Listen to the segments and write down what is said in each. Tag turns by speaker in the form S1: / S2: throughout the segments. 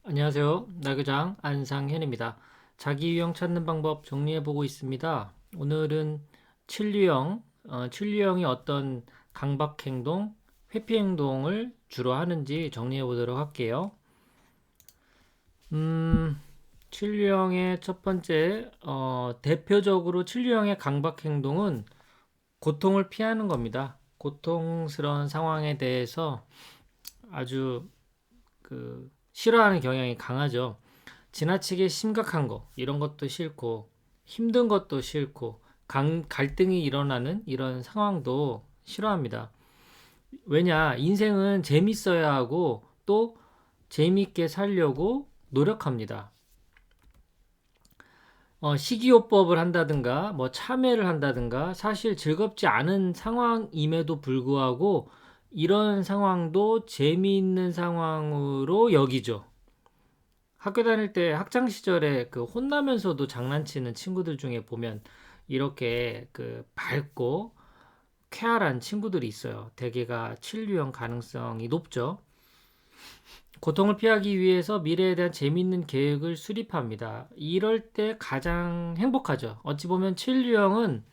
S1: 안녕하세요. 나교장 안상현입니다. 자기 유형 찾는 방법 정리해보고 있습니다. 오늘은 칠류형, 칠류형이 어떤 강박행동, 회피행동을 주로 하는지 정리해보도록 할게요. 칠류형의 첫 번째, 대표적으로 칠류형의 강박행동은 고통을 피하는 겁니다. 고통스러운 상황에 대해서 아주 싫어하는 경향이 강하죠. 지나치게 심각한 거, 이런 것도 싫고, 힘든 것도 싫고, 갈등이 일어나는 이런 상황도 싫어합니다. 왜냐, 인생은 재밌어야 하고, 또 재밌게 살려고 노력합니다. 식이요법을 한다든가, 뭐 참회를 한다든가, 사실 즐겁지 않은 상황임에도 불구하고, 이런 상황도 재미있는 상황으로 여기죠. 학교 다닐 때 학창 시절에 혼나면서도 장난치는 친구들 중에 보면 이렇게 밝고 쾌활한 친구들이 있어요. 대개가 칠류형 가능성이 높죠. 고통을 피하기 위해서 미래에 대한 재미있는 계획을 수립합니다. 이럴 때 가장 행복하죠. 어찌 보면 칠류형은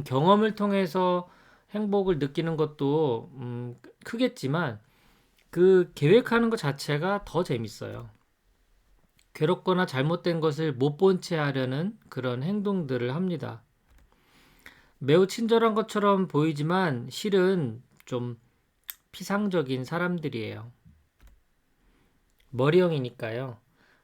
S1: 경험을 통해서 행복을 느끼는 것도 크겠지만 그 계획하는 것 자체가 더 재밌어요. 괴롭거나 잘못된 것을 못 본 채 하려는 그런 행동들을 합니다. 매우 친절한 것처럼 보이지만 실은 좀 피상적인 사람들이에요. 머리형이니까요.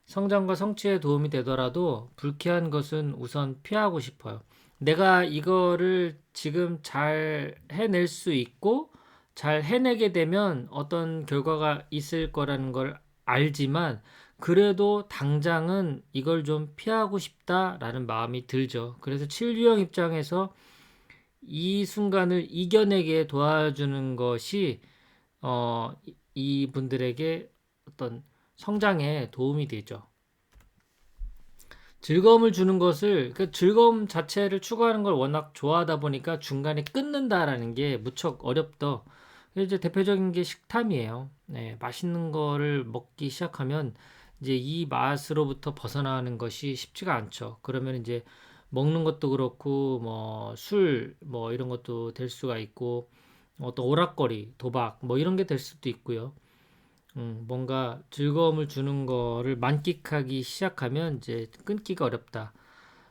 S1: 성장과 성취에 도움이 되더라도 불쾌한 것은 우선 피하고 싶어요. 내가 이거를 지금 잘 해낼 수 있고 잘 해내게 되면 어떤 결과가 있을 거라는 걸 알지만 그래도 당장은 이걸 좀 피하고 싶다라는 마음이 들죠. 그래서 칠유형 입장에서 이 순간을 이겨내게 도와주는 것이 이분들에게 어떤 성장에 도움이 되죠. 즐거움을 주는 것을 그 즐거움 자체를 추구하는 걸 워낙 좋아하다 보니까 중간에 끊는다라는 게 무척 어렵더. 이제 대표적인 게 식탐이에요. 네, 맛있는 거를 먹기 시작하면 이제 이 맛으로부터 벗어나는 것이 쉽지가 않죠. 그러면 이제 먹는 것도 그렇고 뭐 술 뭐 이런 것도 될 수가 있고 어떤 오락거리, 도박 뭐 이런 게 될 수도 있고요. 뭔가 즐거움을 주는 거를 만끽하기 시작하면 이제 끊기가 어렵다.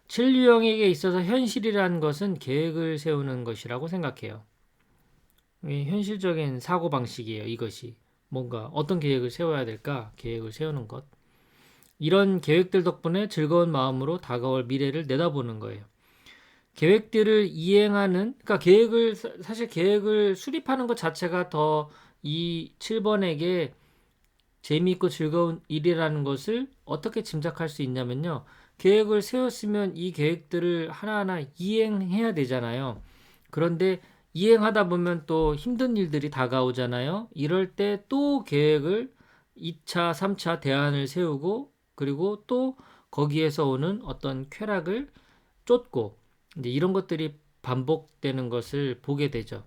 S1: 진류형에게 있어서 현실이라는 것은 계획을 세우는 것이라고 생각해요. 현실적인 사고방식이에요, 이것이. 뭔가 어떤 계획을 세워야 될까? 계획을 세우는 것. 이런 계획들 덕분에 즐거운 마음으로 다가올 미래를 내다보는 거예요. 계획들을 이행하는, 그러니까 사실 계획을 수립하는 것 자체가 더 이 7번에게 재미있고 즐거운 일이라는 것을 어떻게 짐작할 수 있냐면요. 계획을 세웠으면 이 계획들을 하나하나 이행해야 되잖아요. 그런데 이행하다 보면 또 힘든 일들이 다가오잖아요. 이럴 때 또 계획을 2차, 3차 대안을 세우고 그리고 또 거기에서 오는 어떤 쾌락을 쫓고 이제 이런 것들이 반복되는 것을 보게 되죠.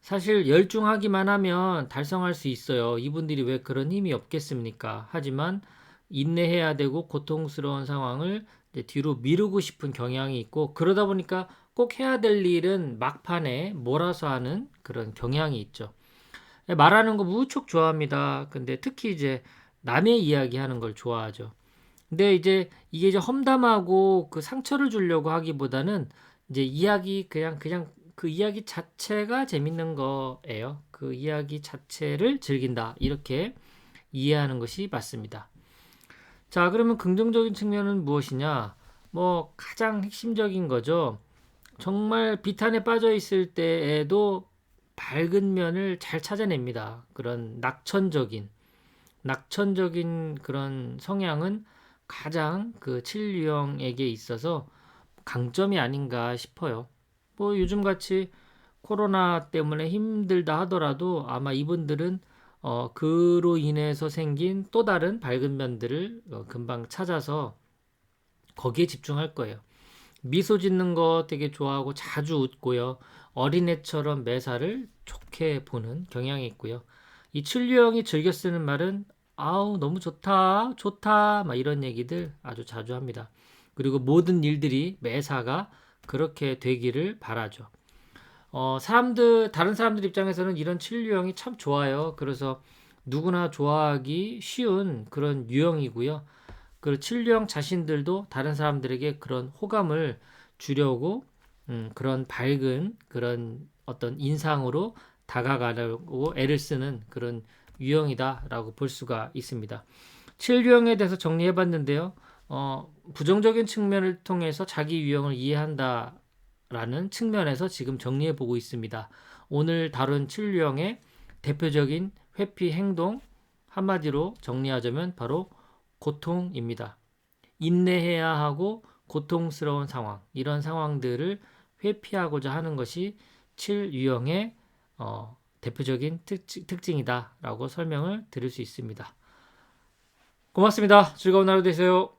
S1: 사실 열중하기만 하면 달성할 수 있어요. 이분들이 왜 그런 힘이 없겠습니까? 하지만 인내해야 되고 고통스러운 상황을 이제 뒤로 미루고 싶은 경향이 있고 그러다 보니까 꼭 해야 될 일은 막판에 몰아서 하는 그런 경향이 있죠. 말하는 거 무척 좋아합니다. 근데 특히 이제 남의 이야기 하는 걸 좋아하죠. 근데 이게 이제 험담하고 그 상처를 주려고 하기보다는 이제 이야기 그냥 그 이야기 자체가 재밌는 거예요. 그 이야기 자체를 즐긴다. 이렇게 이해하는 것이 맞습니다. 자, 그러면 긍정적인 측면은 무엇이냐? 뭐 가장 핵심적인 거죠. 정말 비탄에 빠져 있을 때에도 밝은 면을 잘 찾아냅니다. 그런 낙천적인 그런 성향은 가장 그 칠유형에게 있어서 강점이 아닌가 싶어요. 뭐 요즘 같이 코로나 때문에 힘들다 하더라도 아마 이분들은 그로 인해서 생긴 또 다른 밝은 면들을 금방 찾아서 거기에 집중할 거예요. 미소 짓는 거 되게 좋아하고 자주 웃고요. 어린애처럼 매사를 좋게 보는 경향이 있고요. 이 칠류형이 즐겨 쓰는 말은 아우, 너무 좋다, 좋다, 막 이런 얘기들 아주 자주 합니다. 그리고 모든 일들이 매사가 그렇게 되기를 바라죠. 다른 사람들 입장에서는 이런 칠 유형이 참 좋아요. 그래서 누구나 좋아하기 쉬운 그런 유형이고요. 그 칠 유형 자신들도 다른 사람들에게 그런 호감을 주려고 그런 밝은 그런 어떤 인상으로 다가가려고 애를 쓰는 그런 유형이다라고 볼 수가 있습니다. 7유형에 대해서 정리해 봤는데요. 부정적인 측면을 통해서 자기 유형을 이해한다라는 측면에서 지금 정리해 보고 있습니다. 오늘 다룬 7유형의 대표적인 회피 행동 한마디로 정리하자면 바로 고통입니다. 인내해야 하고 고통스러운 상황, 이런 상황들을 회피하고자 하는 것이 7유형의 대표적인 특징이다라고 설명을 드릴 수 있습니다. 고맙습니다. 즐거운 하루 되세요.